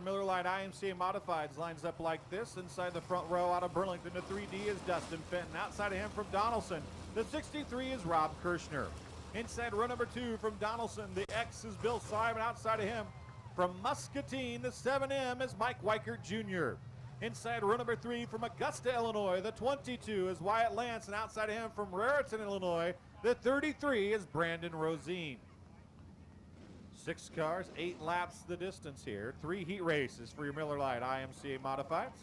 Miller Lite IMCA Modifieds lines up like this. Inside the front row out of Burlington, the 3D is Dustin Fenton. Outside of him from Donnellson, the 63 is Rob Kirshner. Inside row number 2 from Donnellson, the X is Bill Simon. Outside of him from Muscatine, the 7M is Mike Weichert Jr. Inside row number 3 from Augusta, Illinois, the 22 is Wyatt Lance. And outside of him from Raritan, Illinois, the 33 is Brandon Rosine. 6 cars, 8 laps the distance here. 3 heat races for your Miller Lite IMCA Modifieds.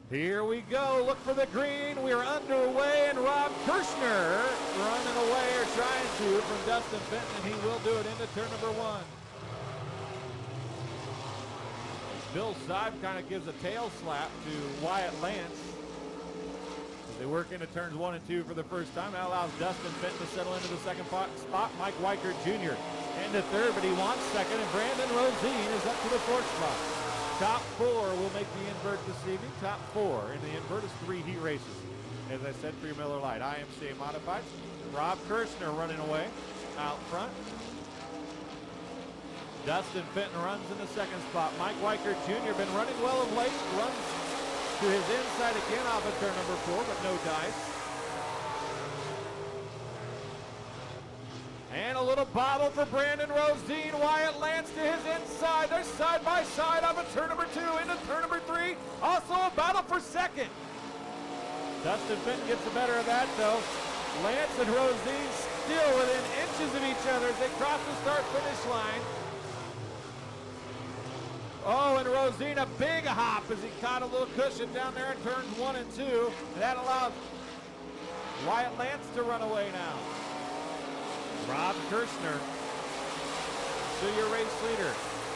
Here we go, look for the green. We are underway, and Rob Kirshner running away, or trying to, from Dustin Fenton, and he will do it into turn number 1. Bill Seib kind of gives a tail slap to Wyatt Lance as they work into turns 1 and 2 for the first time. That allows Dustin Fenton to settle into the second spot. Mike Weichert Jr. into third, but he wants second, and Brandon Rosine is up to the 4th spot. Top 4 will make the invert this evening. Top 4 in the invert is 3 heat races. As I said, for your Miller Lite IMCA Modified, Rob Kirshner running away out front. Dustin Fenton runs in the second spot. Mike Weichert Jr. been running well of late. Runs to his inside again off of turn number 4, but no dice. And a little bobble for Brandon Rosine. Wyatt Lance to his inside. They're side by side off of turn number 2 into turn number 3. Also a battle for second. Dustin Fenton gets the better of that though. Lance and Rosine still within inches of each other as they cross the start-finish line. Oh, and Rosine a big hop as he caught a little cushion down there in turns 1 and 2. And that allows Wyatt Lance to run away now. Rob Kirshner, still your race leader.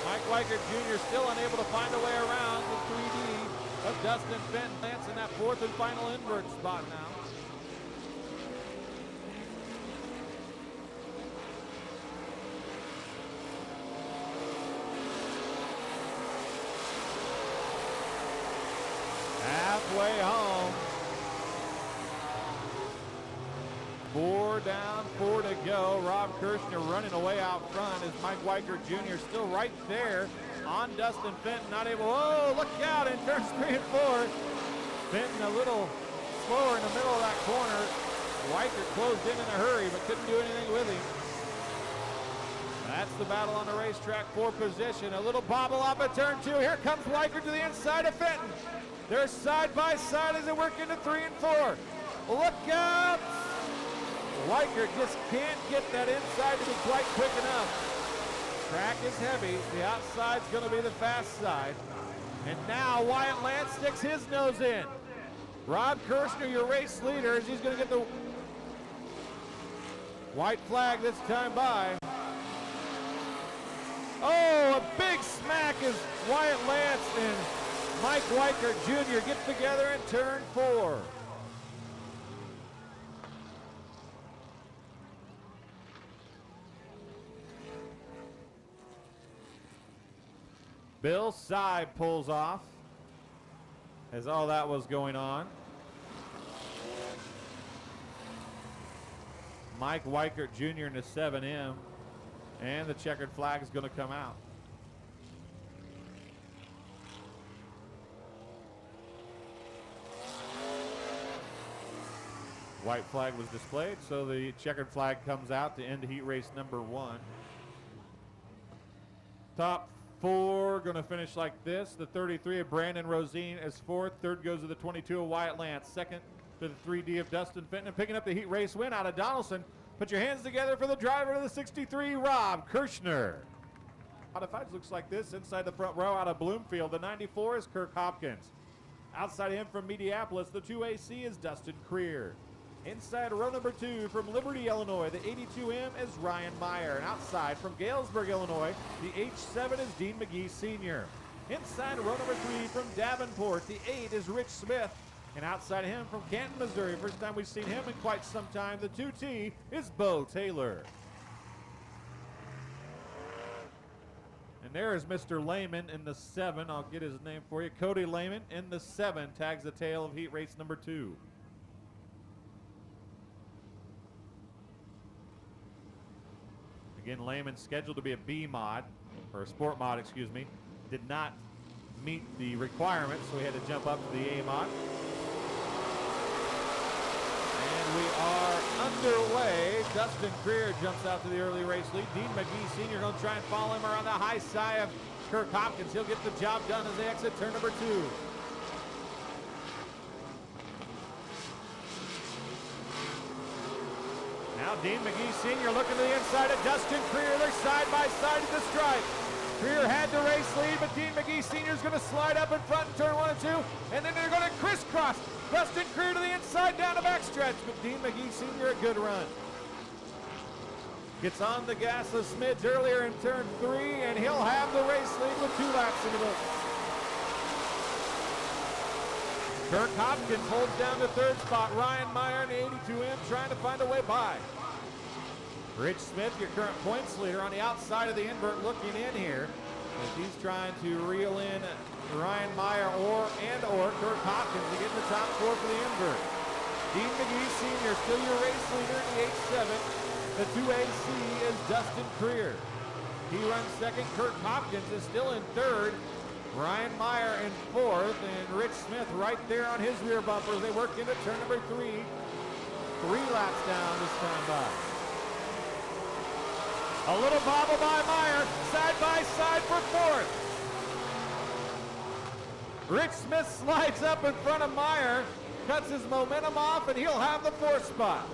Mike Weichert Jr. still unable to find a way around the 3D of Dustin Fenton. Lance in that 4th and final invert spot now. Halfway home. 4 down, 4 to go. Rob Kirshner running away out front as Mike Weichert Jr. still right there on Dustin Fenton. Not able, oh, look out in turns 3 and 4. Fenton a little slower in the middle of that corner. Weichert closed in a hurry but couldn't do anything with him. That's the battle on the racetrack for position. A little bobble off of turn 2. Here comes Weichert to the inside of Fenton. They're side by side as they work into 3 and 4. Look out! Weichert just can't get that inside to be quite quick enough. Track is heavy. The outside's going to be the fast side. And now Wyatt Lance sticks his nose in. Rob Kirshner, your race leader, as he's going to get the white flag this time by. Oh, a big smack as Wyatt Lance and Mike Weichert Jr. get together in turn 4. Bill Seib pulls off as all that was going on. Mike Weichert Jr. in the 7M, and the checkered flag is going to come out. White flag was displayed, so the checkered flag comes out to end heat race number 1. Top 4 going to finish like this. The 33 of Brandon Rosine is 4th. 3rd goes to the 22 of Wyatt Lance. 2nd to the 3D of Dustin Fenton. Picking up the heat race win out of Donnellson. Put your hands together for the driver of the 63, Rob Kirshner. Modifieds looks like this inside the front row out of Bloomfield. The 94 is Kirk Hopkins. Outside him from Mediapolis, the 2AC is Dustin Creer. Inside row number 2 from Liberty, Illinois, the 82M is Ryan Meyer. And outside from Galesburg, Illinois, the H7 is Dean McGee Sr. Inside row number 3 from Davenport, the 8 is Rich Smith. And outside him from Canton, Missouri, first time we've seen him in quite some time, the 2T is Bo Taylor. And there is Mr. Lehman in the 7. I'll get his name for you. Cody Lehman in the 7 tags the tail of heat race number 2. Again, Lehman scheduled to be a B mod, or a sport mod, excuse me. Did not meet the requirements, so we had to jump up to the A mod. And we are underway. Dustin Creer jumps out to the early race lead. Dean McGee Sr. going to try and follow him around the high side of Kirk Hopkins. He'll get the job done as they exit turn number 2. Now Dean McGee Sr. looking to the inside of Dustin Creer. They're side by side at the stripe. Creer had the race lead, but Dean McGee Sr. is going to slide up in front in turn 1 and 2, and then they're going to crisscross. Dustin Creer to the inside down the backstretch, but Dean McGee Sr. a good run. Gets on the gas a smidge earlier in turn 3, and he'll have the race lead with 2 laps in the book. Kirk Hopkins holds down the 3rd spot. Ryan Meyer in the 82M trying to find a way by. Rich Smith, your current points leader, on the outside of the invert looking in here as he's trying to reel in Ryan Meyer or Kirk Hopkins to get in the top 4 for the invert. Dean McGee Sr. still your race leader in the 87. The 2AC is Dustin Creer. He runs 2nd. Kirk Hopkins is still in 3rd. Ryan Meyer in 4th, and Rich Smith right there on his rear bumper as they work into turn number 3. 3 laps down this time by. A little bobble by Meyer, side by side for 4th. Rich Smith slides up in front of Meyer, cuts his momentum off, and he'll have the 4th spot.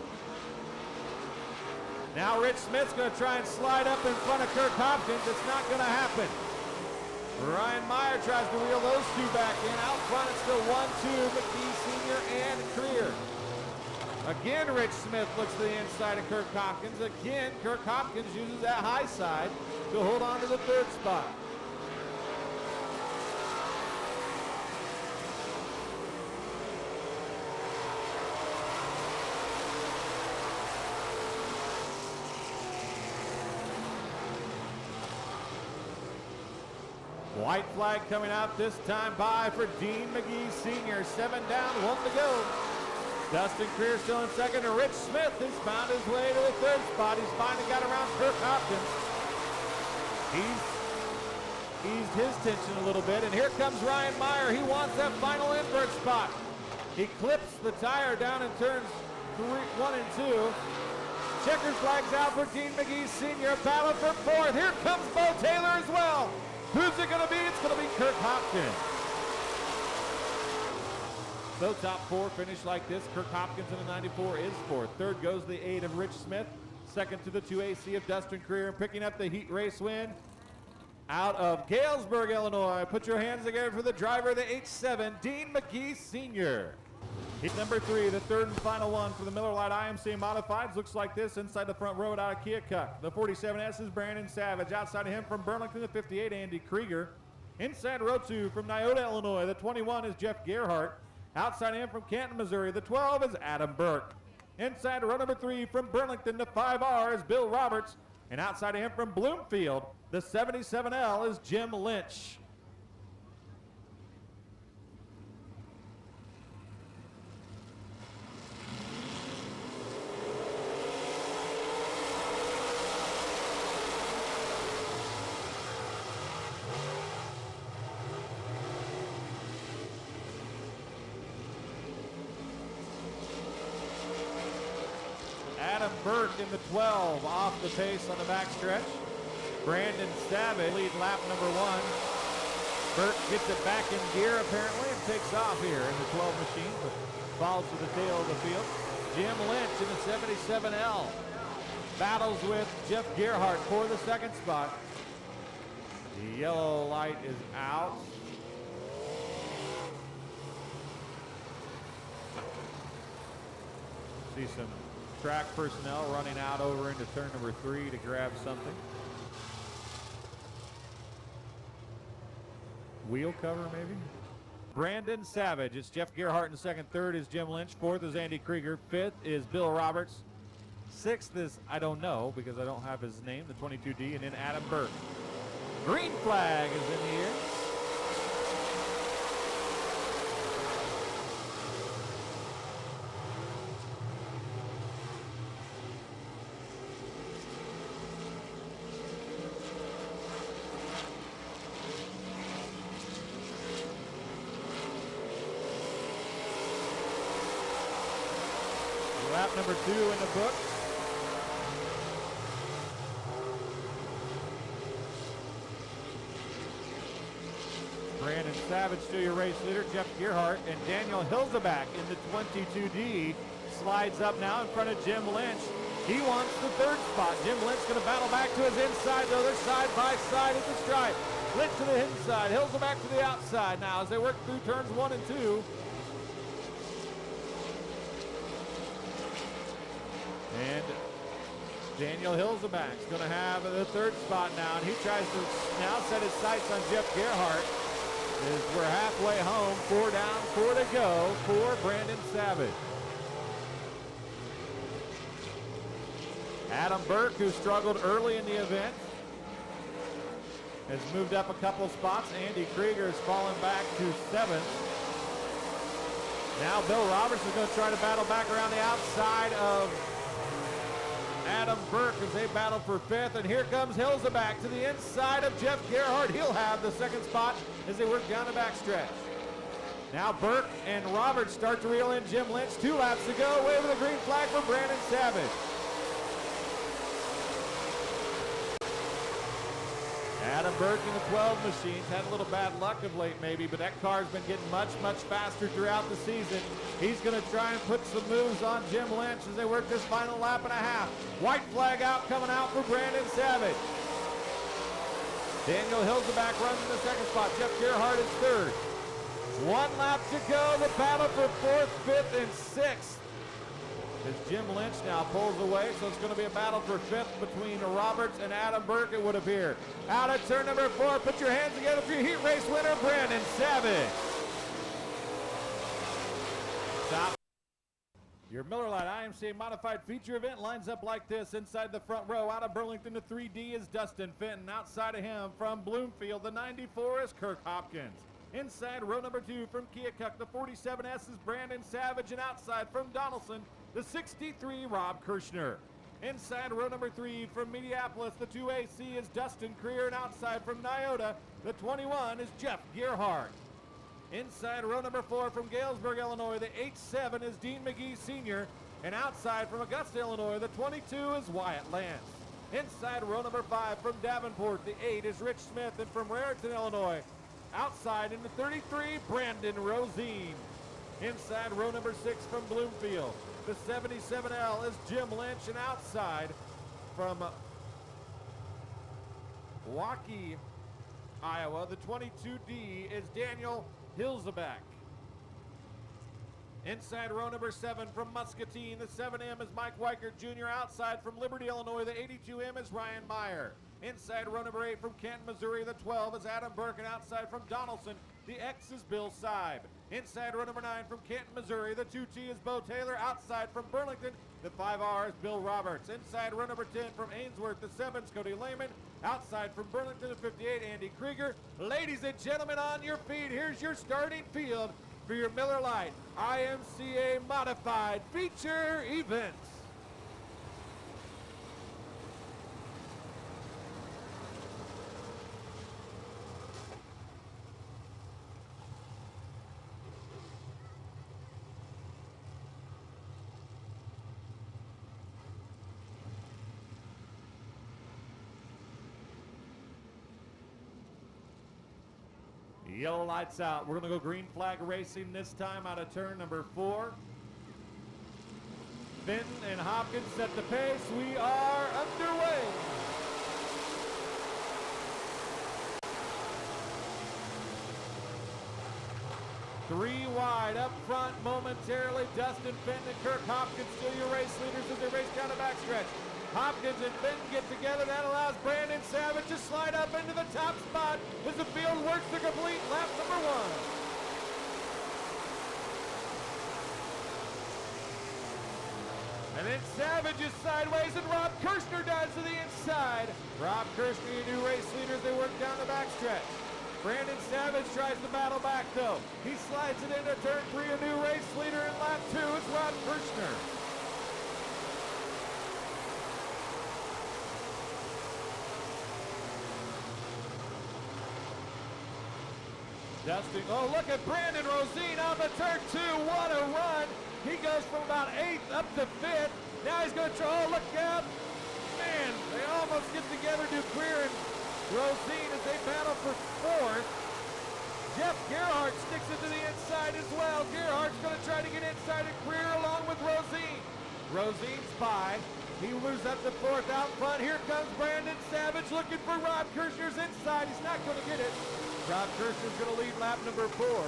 Now Rich Smith's going to try and slide up in front of Kirk Hopkins. It's not going to happen. Ryan Meyer tries to wheel those 2 back in. Out front, it's still 1-2, McGee Sr. and Creer. Again, Rich Smith looks to the inside of Kirk Hopkins. Again, Kirk Hopkins uses that high side to hold on to the 3rd spot. White flag coming out this time by for Dean McGee Sr. 7 down, 1 to go. Dustin Creer still in 2nd, and Rich Smith has found his way to the 3rd spot. He's finally got around Kirk Hopkins. He's eased his tension a little bit, and here comes Ryan Meyer. He wants that final invert spot. He clips the tire down in turns 1 and 2. Checkers flags out for Dean McGee Sr. Battle for 4th. Here comes Bo Taylor as well. Who's it going to be? It's going to be Kirk Hopkins. So top 4 finish like this. Kirk Hopkins in the 94 is 4th. 3rd goes the 8 of Rich Smith. 2nd to the 2AC of Dustin Creer. And picking up the heat race win out of Galesburg, Illinois. Put your hands together for the driver of the 87, Dean McGee Sr. Heat number 3, the 3rd and final one for the Miller Lite IMC Modifieds. Looks like this inside the front row out of Keokuk. The 47S is Brandon Savage. Outside of him from Burlington, the 58, Andy Krieger. Inside row 2 from Niota, Illinois, the 21 is Jeff Gerhardt. Outside of him from Canton, Missouri, the 12 is Adam Burke. Inside row number 3 from Burlington, the 5R is Bill Roberts. And outside of him from Bloomfield, the 77L is Jim Lynch. Adam Burke in the 12 off the pace on the backstretch. Brandon Savage lead lap number 1. Burke gets it back in gear apparently and takes off here in the 12 machine, but falls to the tail of the field. Jim Lynch in the 77L battles with Jeff Gerhardt for the 2nd spot. The yellow light is out. See some track personnel running out over into turn number 3 to grab something. Wheel cover maybe? Brandon Savage. It's Jeff Gerhardt in 2nd. 3rd is Jim Lynch. 4th is Andy Krieger. 5th is Bill Roberts. 6th is, I don't know because I don't have his name, the 22D, and then Adam Burke. Green flag is in the air. Lap number 2 in the book. Brandon Savage, still your race leader. Jeff Gearhart and Daniel Hilzeback in the 22D. Slides up now in front of Jim Lynch. He wants the 3rd spot. Jim Lynch going to battle back to his inside, though. They're side by side at the stripe. Lynch to the inside, Hilzeback to the outside now as they work through turns 1 and 2. And Daniel Hilzeback's going to have the 3rd spot now, and he tries to now set his sights on Jeff Gearhart. As we're halfway home, 4 down, 4 to go for Brandon Savage. Adam Burke, who struggled early in the event, has moved up a couple spots. Andy Krieger has fallen back to 7th. Now Bill Roberts is going to try to battle back around the outside of Adam Burke as they battle for 5th. And here comes Hilzeback to the inside of Jeff Gearhart. He'll have the 2nd spot as they work down the backstretch. Now Burke and Roberts start to reel in Jim Lynch. 2 laps to go. Waving the green flag for Brandon Savage. Adam Burke in the 12 machines had a little bad luck of late maybe, but that car's been getting much, much faster throughout the season. He's going to try and put some moves on Jim Lynch as they work this final lap and a half. White flag out, coming out for Brandon Savage. Daniel Hilzeback runs in the 2nd spot. Jeff Gearhart is 3rd. 1 lap to go. The battle for 4th, 5th, and 6th. As Jim Lynch now pulls away, so it's going to be a battle for 5th between Roberts and Adam Burke, it would appear. Out of turn number 4, put your hands together for your heat race winner, Brandon Savage. Stop. Your Miller Lite IMCA modified feature event lines up like this. Inside the front row, out of Burlington to 3D is Dustin Fenton. Outside of him from Bloomfield, the 94 is Kirk Hopkins. Inside row number 2 from Keokuk, the 47S is Brandon Savage, and outside from Donnellson, the 63, Rob Kirshner. Inside row number 3 from Minneapolis, the 2AC is Dustin Creer, and outside from Nyota, the 21 is Jeff Gearhart. Inside row number 4 from Galesburg, Illinois, the 8-7 is Dean McGee Sr., and outside from Augusta, Illinois, the 22 is Wyatt Lance. Inside row number 5 from Davenport, the 8 is Rich Smith, and from Raritan, Illinois, outside in the 33, Brandon Rosine. Inside row number 6 from Bloomfield, the 77L is Jim Lynch, and outside from Waukee, Iowa, the 22D is Daniel Hilzeback. Inside row number 7 from Muscatine, the 7M is Mike Weichert Jr. Outside from Liberty, Illinois, the 82M is Ryan Meyer. Inside row number 8 from Canton, Missouri, the 12 is Adam Burke, and outside from Donnellson, the X is Bill Seib. Inside row number 9 from Canton, Missouri, the 2T is Bo Taylor. Outside from Burlington, the 5R is Bill Roberts. Inside row number 10 from Ainsworth, the 7 is Cody Lehman. Outside from Burlington, the 58, Andy Krieger. Ladies and gentlemen, on your feet, here's your starting field for your Miller Lite IMCA Modified Feature Events. Yellow lights out. We're going to go green flag racing this time out of turn number 4. Fenton and Hopkins set the pace. We are underway. Three wide up front momentarily. Dustin Fenton and Kirk Hopkins still your race leaders as they race down the backstretch. Hopkins and Fenton get together. That allows Brandon Savage to slide up into the top spot as the field works to complete lap number 1. And then Savage is sideways and Rob Kirshner dives to the inside. Rob Kirshner, your new race leaders, they work down the backstretch. Brandon Savage tries to battle back though. He slides it into turn 3, a new race leader in lap 2. It's Rob Kirshner. Dustin, oh look at Brandon Rosine on the turn 2, what a run. He goes from about 8th up to 5th. Now he's going to try, oh, look out. Man, they almost get together, Duquire and Rosine, as they battle for 4th. Jeff Gerhardt sticks it to the inside as well. Gerhardt's going to try to get inside of Greer along with Rosine. Rosine's by. He moves up to 4th out front. Here comes Brandon Savage looking for Rob Kirshner's inside. He's not going to get it. Rob Kirshner's going to lead lap number 4.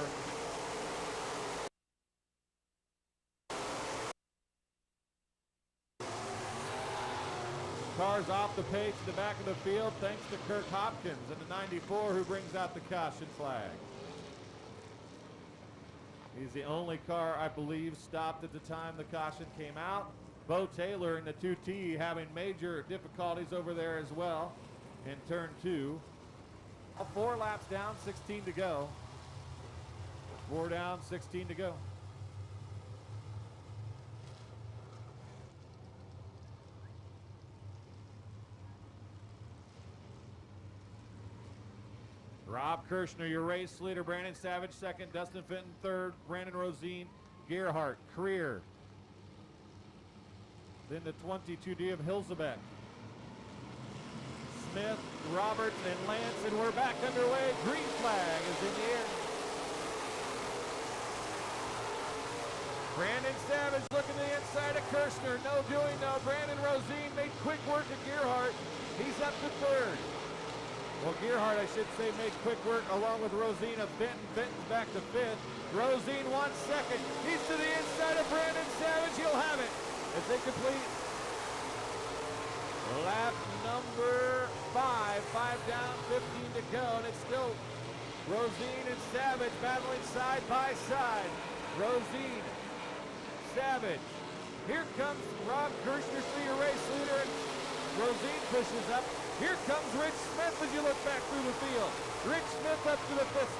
Cars off the pace to the back of the field thanks to Kirk Hopkins in the 94 who brings out the caution flag. He's the only car, I believe, stopped at the time the caution came out. Bo Taylor in the 2T having major difficulties over there as well in turn 2. 4 laps down, 16 to go. 4 down, 16 to go. Rob Kirshner, your race leader. Brandon Savage second, Dustin Fenton third, Brandon Rosine, Gerhardt, Creer. Then the 22D of Hilsebeck. Smith, Roberts, and Lance, and we're back underway. Green flag is in the air. Brandon Savage looking to the inside of Kirshner. No doing no. Brandon Rosine made quick work of Gerhardt. He's up to 3rd. Well, Gerhardt, I should say, made quick work along with Rosine of Fenton. Fenton's back to 5th. Rosine 1 second. He's to the inside of Brandon Savage. He'll have it as they complete lap number 5. 5 down, 15 to go, and it's still Rosine and Savage battling side by side. Rosine, Savage. Here comes Rob Kirshner, your race leader, and Rosine pushes up. Here comes Rich Smith as you look back through the field. Rich Smith up to the 5th.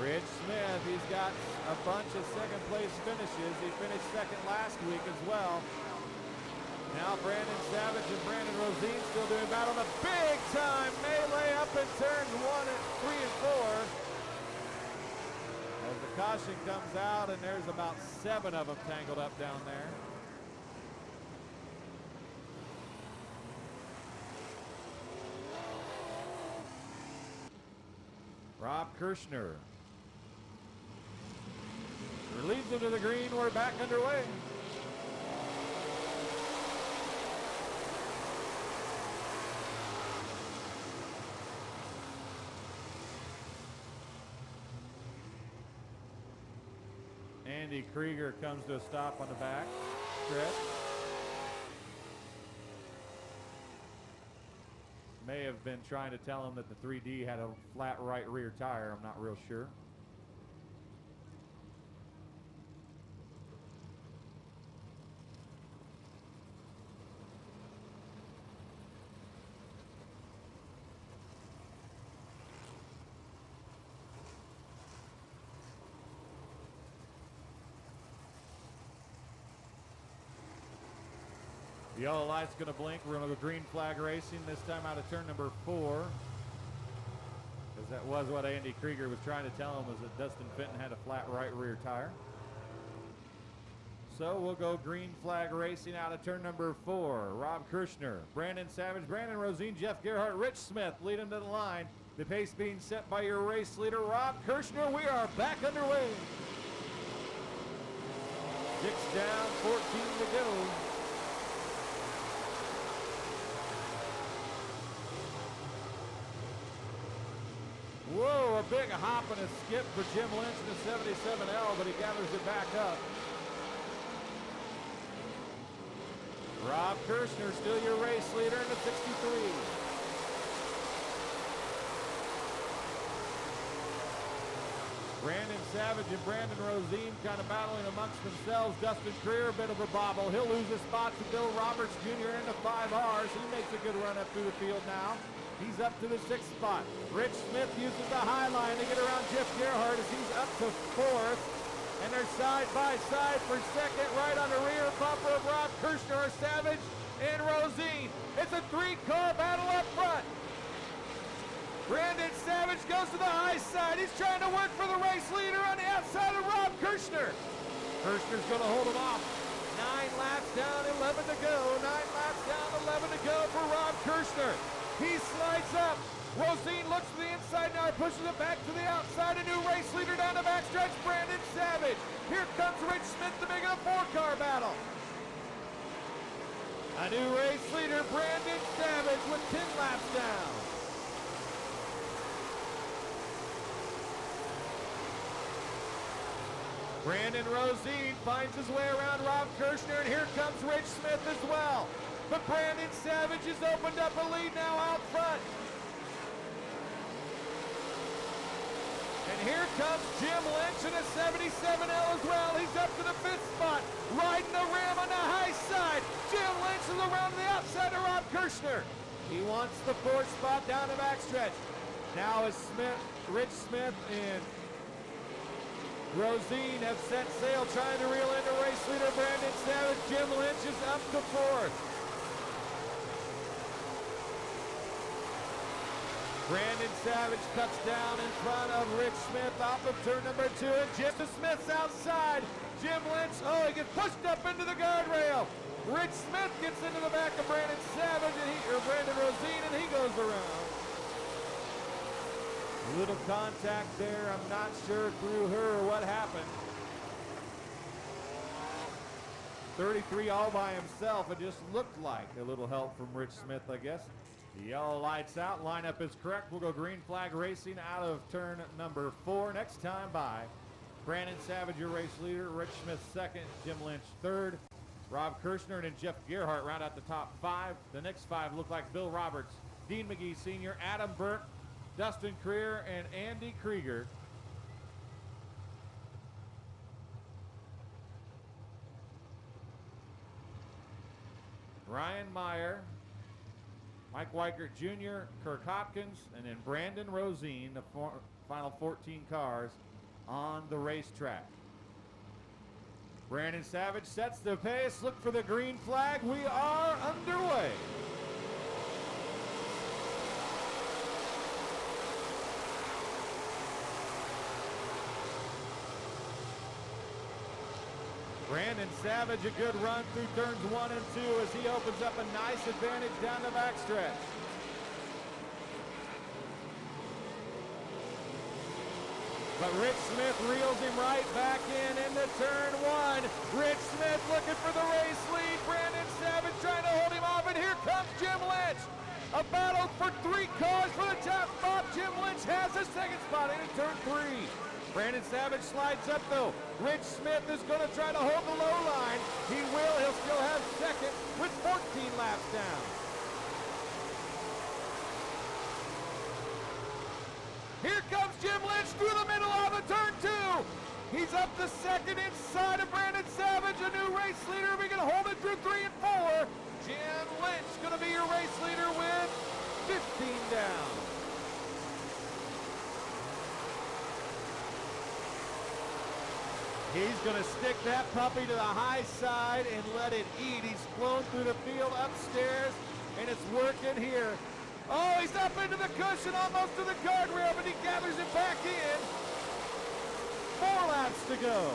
Rich Smith, he's got a bunch of second place finishes. He finished second last week as well. Now Brandon Savage and Brandon Rosine still doing battle. A big time melee up in turns 1 and 3 and 4. As the caution comes out, and there's about 7 of them tangled up down there. Rob Kirshner leads them to the green. We're back underway. Andy Krieger comes to a stop on the back stretch. May have been trying to tell him that the 3D had a flat right rear tire. I'm not real sure. The yellow light's going to blink. We're going to go green flag racing, this time out of turn number 4. Because that was what Andy Krieger was trying to tell him, was that Dustin Fenton had a flat right rear tire. So we'll go green flag racing out of turn number 4. Rob Kirshner, Brandon Savage, Brandon Rosine, Jeff Gerhardt, Rich Smith lead him to the line. The pace being set by your race leader, Rob Kirshner. We are back underway. 6 down, 14 to go. Whoa, a big hop and a skip for Jim Lynch in the 77L, but he gathers it back up. Rob Kirshner, still your race leader in the 63. Brandon Savage and Brandon Rosine kind of battling amongst themselves. Dustin Creer, a bit of a bobble. He'll lose a spot to Bill Roberts Jr. in the 5Rs. He makes a good run up through the field now. He's up to the 6th spot. Rich Smith uses the high line to get around Jeff Gerhardt as he's up to 4th. And they're side by side for 2nd, right on the rear bumper of Rob Kirshner, Savage, and Rosine. It's a 3-car battle up front. Brandon Savage goes to the high side. He's trying to work for the race leader on the outside of Rob Kirshner. Kirshner's going to hold him off. 9 laps down, 11 to go. 9 laps down, 11 to go for Rob Kirshner. He slides up. Rosine looks to the inside now, pushes it back to the outside. A new race leader down the backstretch, Brandon Savage. Here comes Rich Smith to make it a 4-car battle. A new race leader, Brandon Savage, with 10 laps down. Brandon Rosine finds his way around Rob Kirshner, and here comes Rich Smith as well. But Brandon Savage has opened up a lead now out front. And here comes Jim Lynch in a 77L as well. He's up to the 5th spot, riding the rim on the high side. Jim Lynch is around the outside of Rob Kirshner. He wants the 4th spot down the backstretch. Now is Rich Smith and Rosine have set sail, trying to reel in the race leader, Brandon Savage. Jim Lynch is up to 4th. Brandon Savage cuts down in front of Rich Smith off of turn number 2, and Jim Smith's outside. Jim Lynch, he gets pushed up into the guardrail. Rich Smith gets into the back of Brandon Savage, or Brandon Rosine, and he goes around. A little contact there, I'm not sure through her what happened. 33 all by himself, it just looked like a little help from Rich Smith, I guess. The yellow lights out, lineup is correct. We'll go green flag racing out of turn number 4. Next time by Brandon Savage, your race leader. Rich Smith 2nd, Jim Lynch 3rd. Rob Kirshner and Jeff Gerhardt round out the top 5. The next 5 look like Bill Roberts, Dean McGee Sr., Adam Burke, Dustin Creer, and Andy Krieger. Ryan Meyer, Mike Weichert Jr., Kirk Hopkins, and then Brandon Rosine, the final 14 cars on the racetrack. Brandon Savage sets the pace. Look for the green flag. We are underway. Brandon Savage, a good run through turns 1 and 2 as he opens up a nice advantage down the backstretch. But Rich Smith reels him right back into turn 1. Rich Smith looking for the race lead. Brandon Savage trying to hold him off, and here comes Jim Lynch. A battle for 3 cars for the top spot. Jim Lynch has the 2nd spot into turn 3. Brandon Savage slides up though. Rich Smith is going to try to hold the low line. He will. He'll still have 2nd with 14 laps down. Here comes Jim Lynch through the middle of the turn 2. He's up to 2nd inside of Brandon Savage, a new race leader. We can hold it through 3 and 4. Jim Lynch going to be your race leader with 15 down. He's going to stick that puppy to the high side and let it eat. He's flown through the field upstairs, and it's working here. Oh, he's up into the cushion, almost to the guardrail, but he gathers it back in. 4 laps to go.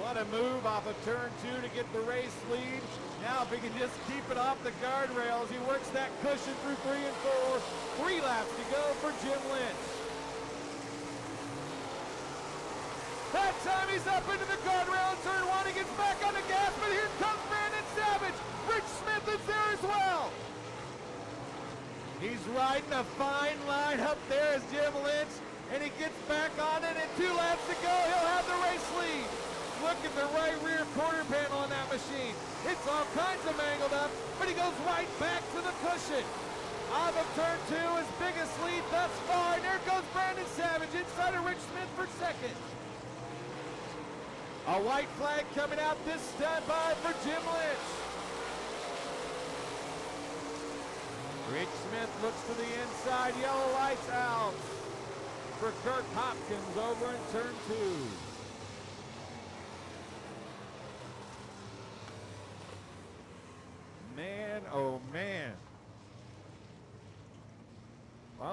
What a move off of turn 2 to get the race lead. Now if he can just keep it off the guardrails, he works that cushion through 3 and 4. 3 laps to go for Jim Lynch. That time he's up into the guardrail in turn 1. He gets back on the gas, but here comes Brandon Savage. Rich Smith is there as well. He's riding a fine line up there as Jim Lynch, and he gets back on it, and 2 laps to go. He'll have the race lead. Look at the right rear quarter panel on that machine. It's all kinds of mangled up, but he goes right back to the cushion. Out of turn 2, his biggest lead thus far, and there goes Brandon Savage inside of Rich Smith for 2nd. A white flag coming out this time by for Jim Lynch. Rich Smith looks to the inside, yellow lights out for Kirk Hopkins over in turn 2.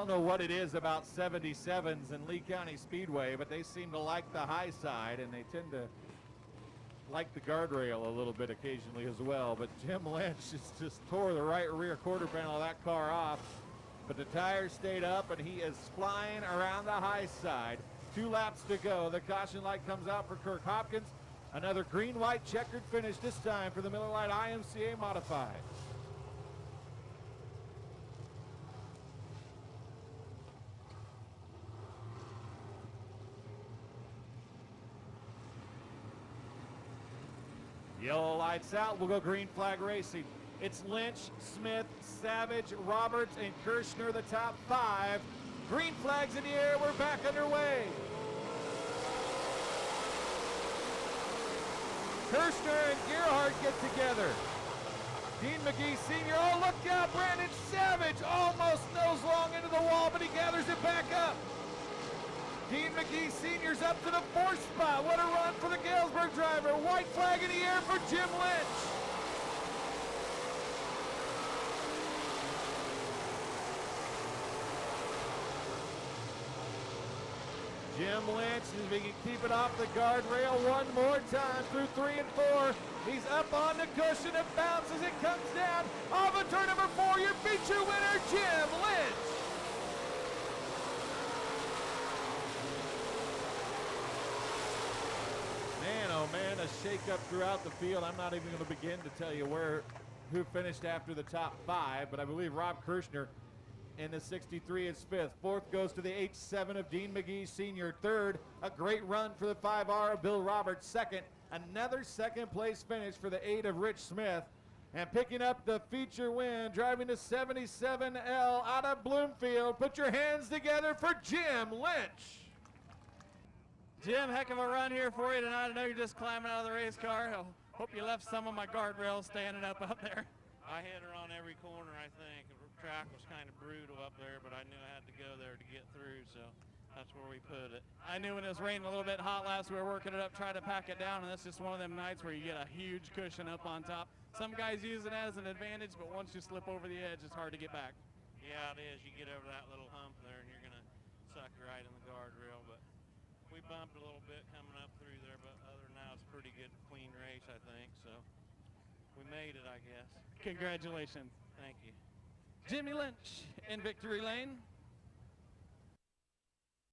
don't know what it is about 77s and Lee County Speedway, but they seem to like the high side, and they tend to like the guardrail a little bit occasionally as well. But Jim Lynch just tore the right rear quarter panel of that car off, but the tires stayed up, and he is flying around the high side. 2 laps to go. The caution light comes out for Kirk Hopkins. Another green-white checkered finish, this time for the Miller Lite IMCA Modified. Yellow lights out, we'll go green flag racing. It's Lynch, Smith, Savage, Roberts, and Kirshner, the top 5. Green flags in the air, we're back underway. Kirshner and Gerhardt get together. Dean McGee Sr., oh look out, Brandon Savage almost nose long into the wall, but he gathers it back up. Dean McGee Sr.'s up to the 4th spot. What a run for the Galesburg driver. White flag in the air for Jim Lynch. Jim Lynch, if he can keep it off the guardrail one more time through 3 and 4. He's up on the cushion, it bounces, it comes down. Off of turn number 4, your feature winner, Jim Lynch. Man, oh man, a shake-up throughout the field. I'm not even going to begin to tell you who finished after the top 5, but I believe Rob Kirshner in the 63 is 5th. 4th goes to the H7 of Dean McGee Sr. 3rd, a great run for the 5R of Bill Roberts. 2nd, another 2nd place finish for the 8 of Rich Smith. And picking up the feature win, driving the 77L out of Bloomfield. Put your hands together for Jim Lynch. Jim, heck of a run here for you tonight. I know you're just climbing out of the race car. I hope you left some of my guardrails standing up there. I hit her on every corner, I think. The track was kind of brutal up there, but I knew I had to go there to get through, so that's where we put it. I knew when it was raining a little bit hot last, we were working it up, trying to pack it down, and that's just one of them nights where you get a huge cushion up on top. Some guys use it as an advantage, but once you slip over the edge, it's hard to get back. Yeah, it is. You get over that little hump there, and you're going to suck right in the guardrail, but we bumped a little bit coming up through there, but other than that, it's a pretty good, clean race, I think, so we made it, I guess. Congratulations. Thank you. Jimmy Lynch in victory lane.